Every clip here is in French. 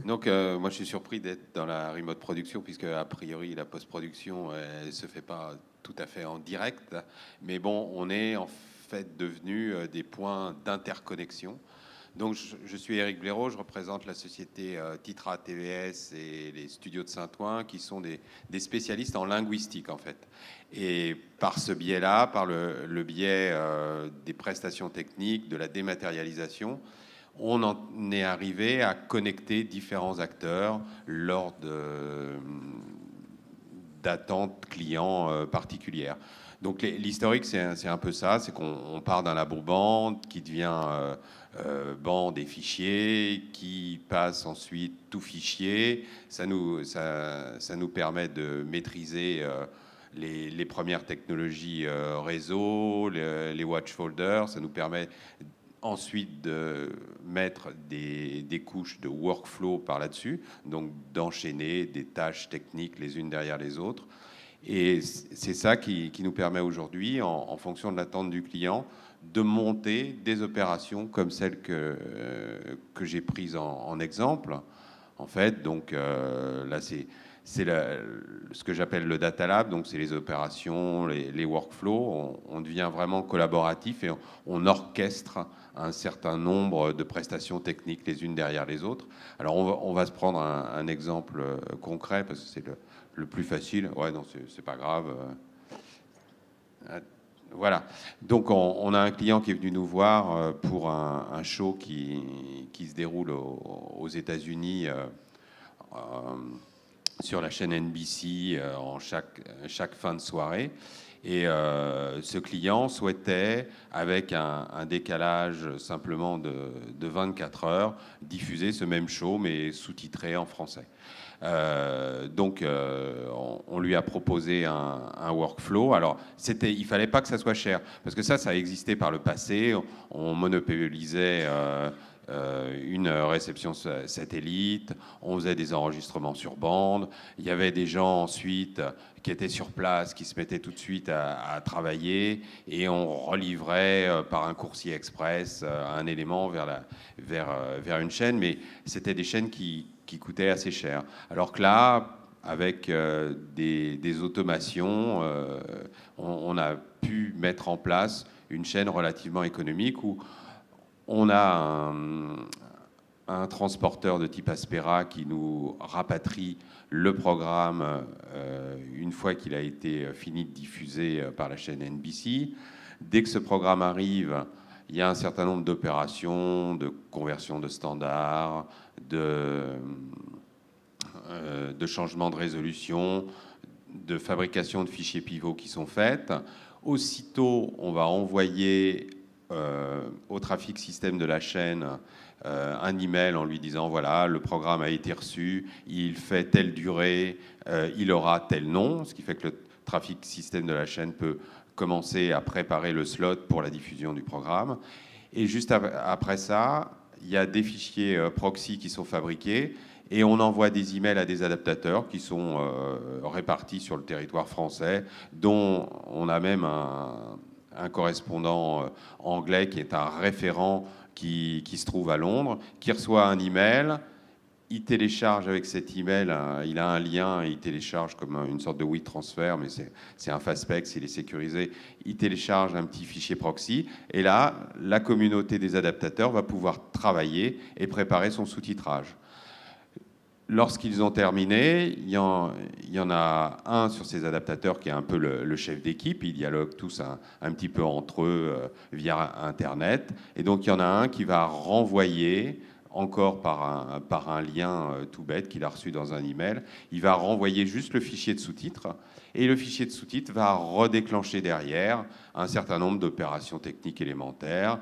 Donc, moi, je suis surpris d'être dans la remote production, puisque, a priori, la post-production, elle se fait pas tout à fait en direct. Mais bon, on est en fait devenu des points d'interconnexion. Donc, je suis Éric Blaireau, je représente la société Titra TVS et les studios de Saint-Ouen, qui sont des spécialistes en linguistique, en fait. Et par ce biais-là, par le biais des prestations techniques, de la dématérialisation, on en est arrivé à connecter différents acteurs lors d'attentes clients particulières. Donc l'historique, c'est un peu ça, c'est qu'on part d'un labo bande qui devient bande et fichier, qui passe ensuite tout fichier. Ça nous permet de maîtriser les premières technologies réseau, les watch folders. Ça nous permet ensuite de mettre des couches de workflow par là-dessus, donc d'enchaîner des tâches techniques les unes derrière les autres. Et c'est ça qui nous permet aujourd'hui, en fonction de l'attente du client, de monter des opérations comme celle que j'ai prise en exemple. En fait, donc là, c'est ce que j'appelle le data lab, donc c'est les opérations, les workflows. On devient vraiment collaboratif et on orchestre un certain nombre de prestations techniques les unes derrière les autres. Alors on va se prendre un exemple concret parce que c'est le plus facile. Ouais, non, c'est pas grave. Voilà. Donc on a un client qui est venu nous voir pour un show qui se déroule aux États-Unis. Euh, sur la chaîne NBC en chaque fin de soirée. Et ce client souhaitait, avec un décalage simplement de 24 heures, diffuser ce même show, mais sous-titré en français. Donc, on lui a proposé un workflow. Alors, il fallait pas que ça soit cher, parce que ça a existé par le passé. On monopolisait une réception satellite, on faisait des enregistrements sur bande, il y avait des gens ensuite qui étaient sur place, qui se mettaient tout de suite à travailler, et on relivrait par un coursier express un élément vers une chaîne, mais c'était des chaînes qui coûtaient assez cher. Alors que là, avec des automations, on a pu mettre en place une chaîne relativement économique où on a un transporteur de type Aspera qui nous rapatrie le programme une fois qu'il a été fini de diffuser par la chaîne NBC. Dès que ce programme arrive, il y a un certain nombre d'opérations, de conversion de standards, de changement de résolution, de fabrication de fichiers pivots qui sont faites. Aussitôt, on va envoyer au trafic système de la chaîne un email en lui disant voilà, le programme a été reçu, il fait telle durée, il aura tel nom, ce qui fait que le trafic système de la chaîne peut commencer à préparer le slot pour la diffusion du programme. Et juste après ça, il y a des fichiers proxy qui sont fabriqués et on envoie des emails à des adaptateurs qui sont répartis sur le territoire français, dont on a même un correspondant anglais qui est un référent qui se trouve à Londres, qui reçoit un email. Il télécharge avec cet email, il a un lien, il télécharge comme une sorte de WeTransfer, mais c'est un Fastpex, il est sécurisé. Il télécharge un petit fichier proxy, et là, la communauté des adaptateurs va pouvoir travailler et préparer son sous-titrage. Lorsqu'ils ont terminé, il y en a un sur ces adaptateurs qui est un peu le chef d'équipe. Ils dialoguent tous un petit peu entre eux via Internet. Et donc, il y en a un qui va renvoyer, encore par un lien tout bête qu'il a reçu dans un email, il va renvoyer juste le fichier de sous-titres. Et le fichier de sous-titres va redéclencher derrière un certain nombre d'opérations techniques élémentaires,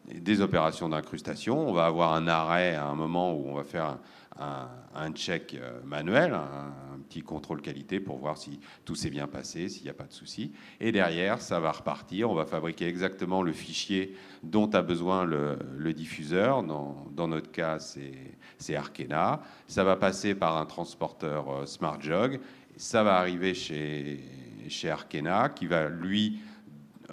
des opérations d'incrustation. On va avoir un arrêt à un moment où on va faire un check manuel, un petit contrôle qualité pour voir si tout s'est bien passé, s'il n'y a pas de souci. Et derrière, ça va repartir. On va fabriquer exactement le fichier dont a besoin le diffuseur. Dans notre cas, c'est Arkena. Ça va passer par un transporteur SmartJog. Ça va arriver chez Arkena qui va, lui,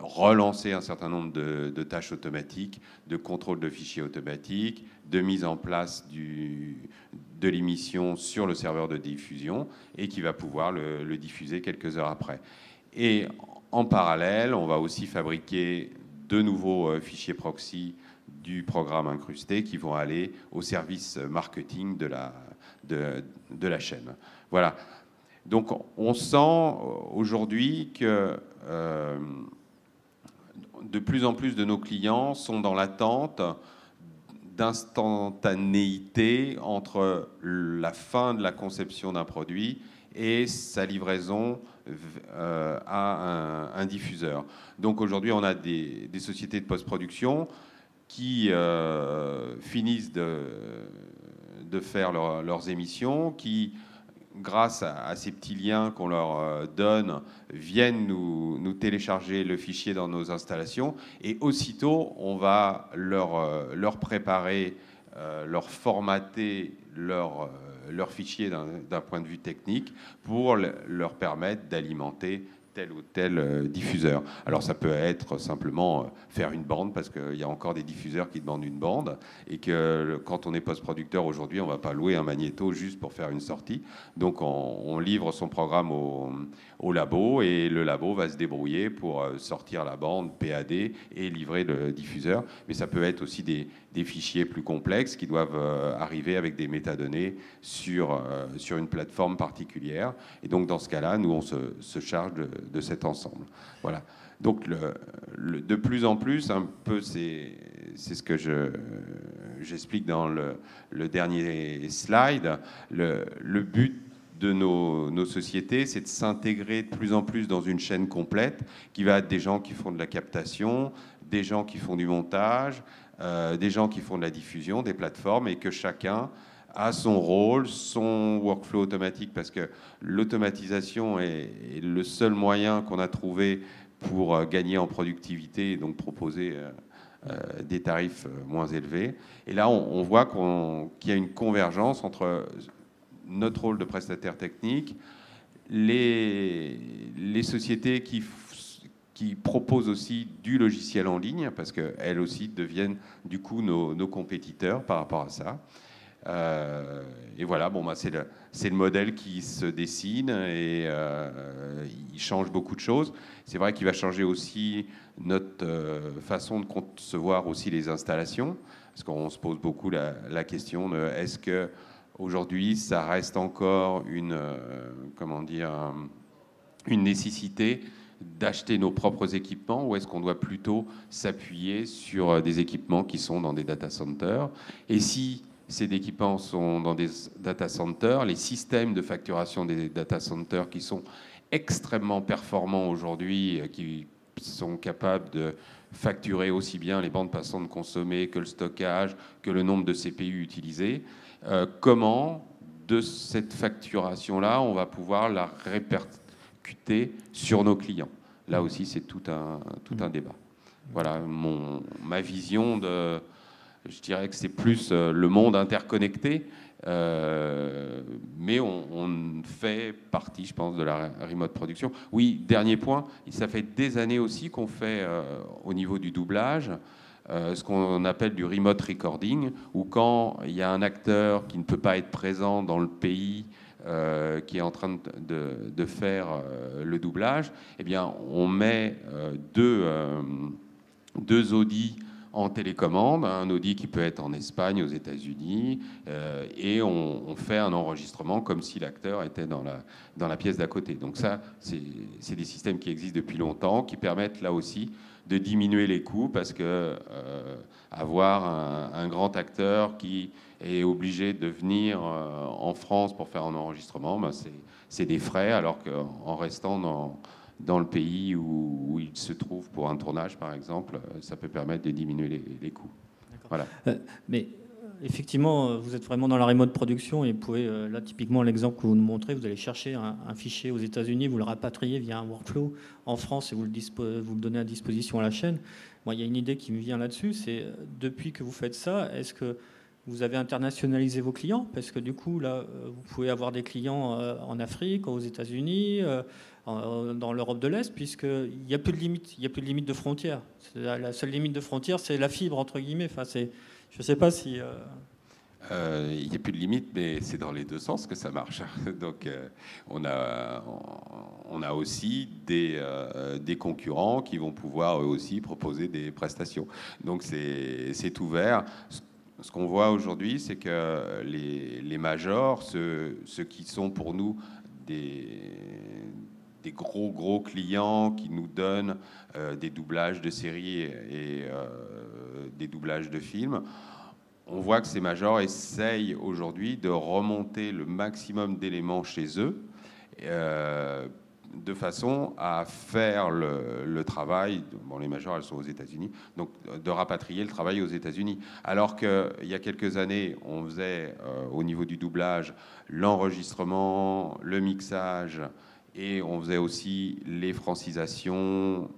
relancer un certain nombre de tâches automatiques, de contrôle de fichiers automatiques, de mise en place de l'émission sur le serveur de diffusion et qui va pouvoir le diffuser quelques heures après. Et en parallèle, on va aussi fabriquer de nouveaux fichiers proxy du programme incrusté qui vont aller au service marketing de la chaîne. Voilà. Donc on sent aujourd'hui que de plus en plus de nos clients sont dans l'attente d'instantanéité entre la fin de la conception d'un produit et sa livraison à un diffuseur. Donc aujourd'hui, on a des sociétés de post-production qui finissent de faire leurs émissions, qui, grâce à ces petits liens qu'on leur donne, viennent nous télécharger le fichier dans nos installations. Et aussitôt, on va leur préparer, leur formater leur fichier d'un point de vue technique pour leur permettre d'alimenter tel ou tel diffuseur. Alors ça peut être simplement faire une bande, parce qu'il y a encore des diffuseurs qui demandent une bande, et que quand on est post-producteur aujourd'hui, on ne va pas louer un magnéto juste pour faire une sortie. Donc on livre son programme au labo, et le labo va se débrouiller pour sortir la bande PAD et livrer le diffuseur. Mais ça peut être aussi des fichiers plus complexes qui doivent arriver avec des métadonnées sur une plateforme particulière. Et donc dans ce cas-là, nous on se charge de cet ensemble. Voilà. Donc de plus en plus, un peu, c'est ce que j'explique dans le dernier slide, le but de nos sociétés, c'est de s'intégrer de plus en plus dans une chaîne complète qui va être des gens qui font de la captation, des gens qui font du montage, des gens qui font de la diffusion, des plateformes, et que chacun a son rôle, son workflow automatique, parce que l'automatisation est le seul moyen qu'on a trouvé pour gagner en productivité et donc proposer des tarifs moins élevés. Et là, on voit qu'il y a une convergence entre notre rôle de prestataire technique, les sociétés qui proposent aussi du logiciel en ligne, parce qu'elles aussi deviennent du coup nos compétiteurs par rapport à ça. Et voilà, bon, c'est le modèle qui se dessine, et il change beaucoup de choses. C'est vrai qu'il va changer aussi notre façon de concevoir aussi les installations, parce qu'on se pose beaucoup la question de est-ce que aujourd'hui ça reste encore une nécessité d'acheter nos propres équipements, ou est-ce qu'on doit plutôt s'appuyer sur des équipements qui sont dans des data centers? Et si ces équipements sont dans des data centers, les systèmes de facturation des data centers qui sont extrêmement performants aujourd'hui, qui sont capables de facturer aussi bien les bandes passantes consommées que le stockage, que le nombre de CPU utilisés, comment de cette facturation-là, on va pouvoir la répercuter sur nos clients? Là aussi, c'est tout un débat. Voilà ma vision de... Je dirais que c'est plus le monde interconnecté, mais on fait partie, je pense, de la remote production. Oui, dernier point, ça fait des années aussi qu'on fait, au niveau du doublage, ce qu'on appelle du remote recording, où quand il y a un acteur qui ne peut pas être présent dans le pays qui est en train de faire le doublage, eh bien, on met deux audis en télécommande, un audit qui peut être en Espagne, aux États-Unis, et on fait un enregistrement comme si l'acteur était dans la pièce d'à côté. Donc ça, c'est des systèmes qui existent depuis longtemps, qui permettent là aussi de diminuer les coûts, parce que avoir un grand acteur qui est obligé de venir en France pour faire un enregistrement, ben c'est des frais, alors qu'en restant dans le pays où il se trouve pour un tournage, par exemple, ça peut permettre de diminuer les coûts. Voilà. Mais effectivement, vous êtes vraiment dans la remote production, et vous pouvez, là, typiquement, l'exemple que vous nous montrez, vous allez chercher un fichier aux États-Unis, vous le rapatriez via un workflow en France, et vous le donnez à disposition à la chaîne. Moi, il y a une idée qui me vient là-dessus, c'est depuis que vous faites ça, est-ce que vous avez internationalisé vos clients, parce que du coup, là, vous pouvez avoir des clients en Afrique, aux États-Unis, dans l'Europe de l'Est, puisqu'il n'y a plus de limite, il n'y a plus de limite de frontières. La seule limite de frontières, c'est la fibre, entre guillemets. Enfin, je ne sais pas si... Il n'y a plus de limite, mais c'est dans les deux sens que ça marche. Donc, on a aussi des concurrents qui vont pouvoir eux aussi proposer des prestations. Donc, c'est ouvert. Ce qu'on voit aujourd'hui, c'est que les majors, ceux qui sont pour nous des gros clients qui nous donnent des doublages de séries et des doublages de films, on voit que ces majors essayent aujourd'hui de remonter le maximum d'éléments chez eux de façon à faire le travail. Bon, les majors, elles sont aux États-Unis, donc de rapatrier le travail aux États-Unis. Alors qu'il y a quelques années, on faisait au niveau du doublage l'enregistrement, le mixage, et on faisait aussi les francisations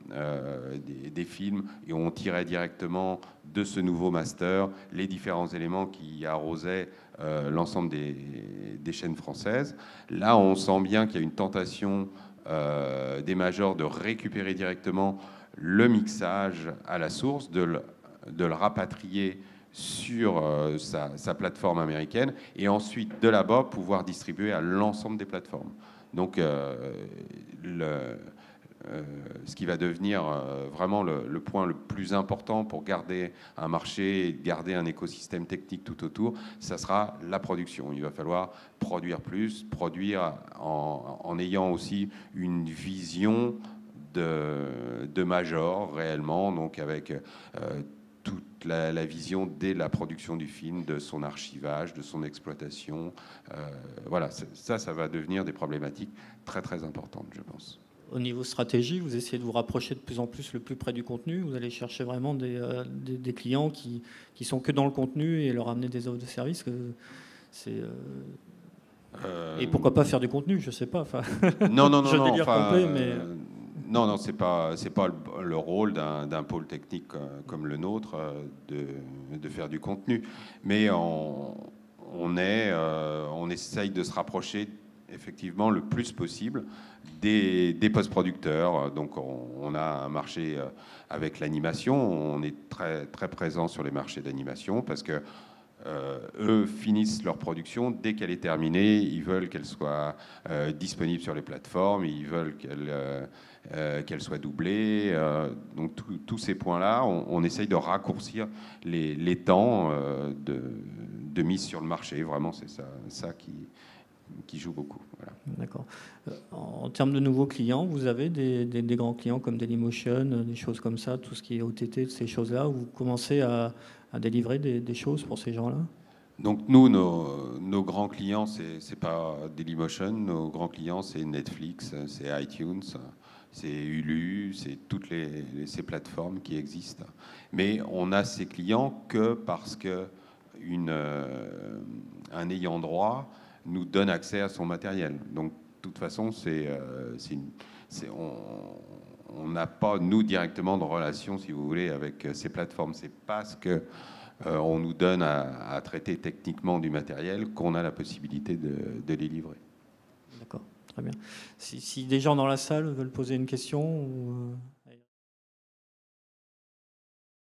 des films, et on tirait directement de ce nouveau master les différents éléments qui arrosaient l'ensemble des chaînes françaises. Là, on sent bien qu'il y a une tentation des majors de récupérer directement le mixage à la source, de le rapatrier sur sa plateforme américaine, et ensuite de là-bas pouvoir distribuer à l'ensemble des plateformes. Donc, ce qui va devenir vraiment le point le plus important pour garder un marché et garder un écosystème technique tout autour, ça sera la production. Il va falloir produire plus, produire en ayant aussi une vision de major réellement, donc avec toute la vision dès la production du film, de son archivage, de son exploitation. Voilà, ça va devenir des problématiques très très importantes, je pense. Au niveau stratégie, vous essayez de vous rapprocher de plus en plus le plus près du contenu. Vous allez chercher vraiment des clients qui sont que dans le contenu et leur amener des offres de services. Et pourquoi pas faire du contenu, je sais pas. Enfin, non, je délire complet, mais... Non, c'est pas le rôle d'un pôle technique comme le nôtre de faire du contenu. Mais on essaye de se rapprocher effectivement le plus possible des post-producteurs. Donc on a un marché avec l'animation. On est très, très présent sur les marchés d'animation parce que eux finissent leur production dès qu'elle est terminée. Ils veulent qu'elle soit disponible sur les plateformes. Ils veulent qu'elle soit doublée. Donc tous ces points-là, on essaye de raccourcir les temps de mise sur le marché. Vraiment, c'est ça qui joue beaucoup. Voilà. D'accord. En termes de nouveaux clients, vous avez des grands clients comme Dailymotion, des choses comme ça, tout ce qui est OTT, ces choses-là, où vous commencez à délivrer des choses pour ces gens-là? Donc nous, nos grands clients, c'est pas Dailymotion. Nos grands clients, c'est Netflix, c'est iTunes, c'est Hulu, c'est toutes ces plateformes qui existent. Mais on a ces clients que parce que un ayant droit nous donne accès à son matériel. Donc, de toute façon, on n'a pas, nous, directement de relation, si vous voulez, avec ces plateformes. C'est parce que on nous donne à traiter techniquement du matériel qu'on a la possibilité de les livrer. D'accord, très bien. Si des gens dans la salle veulent poser une question ou...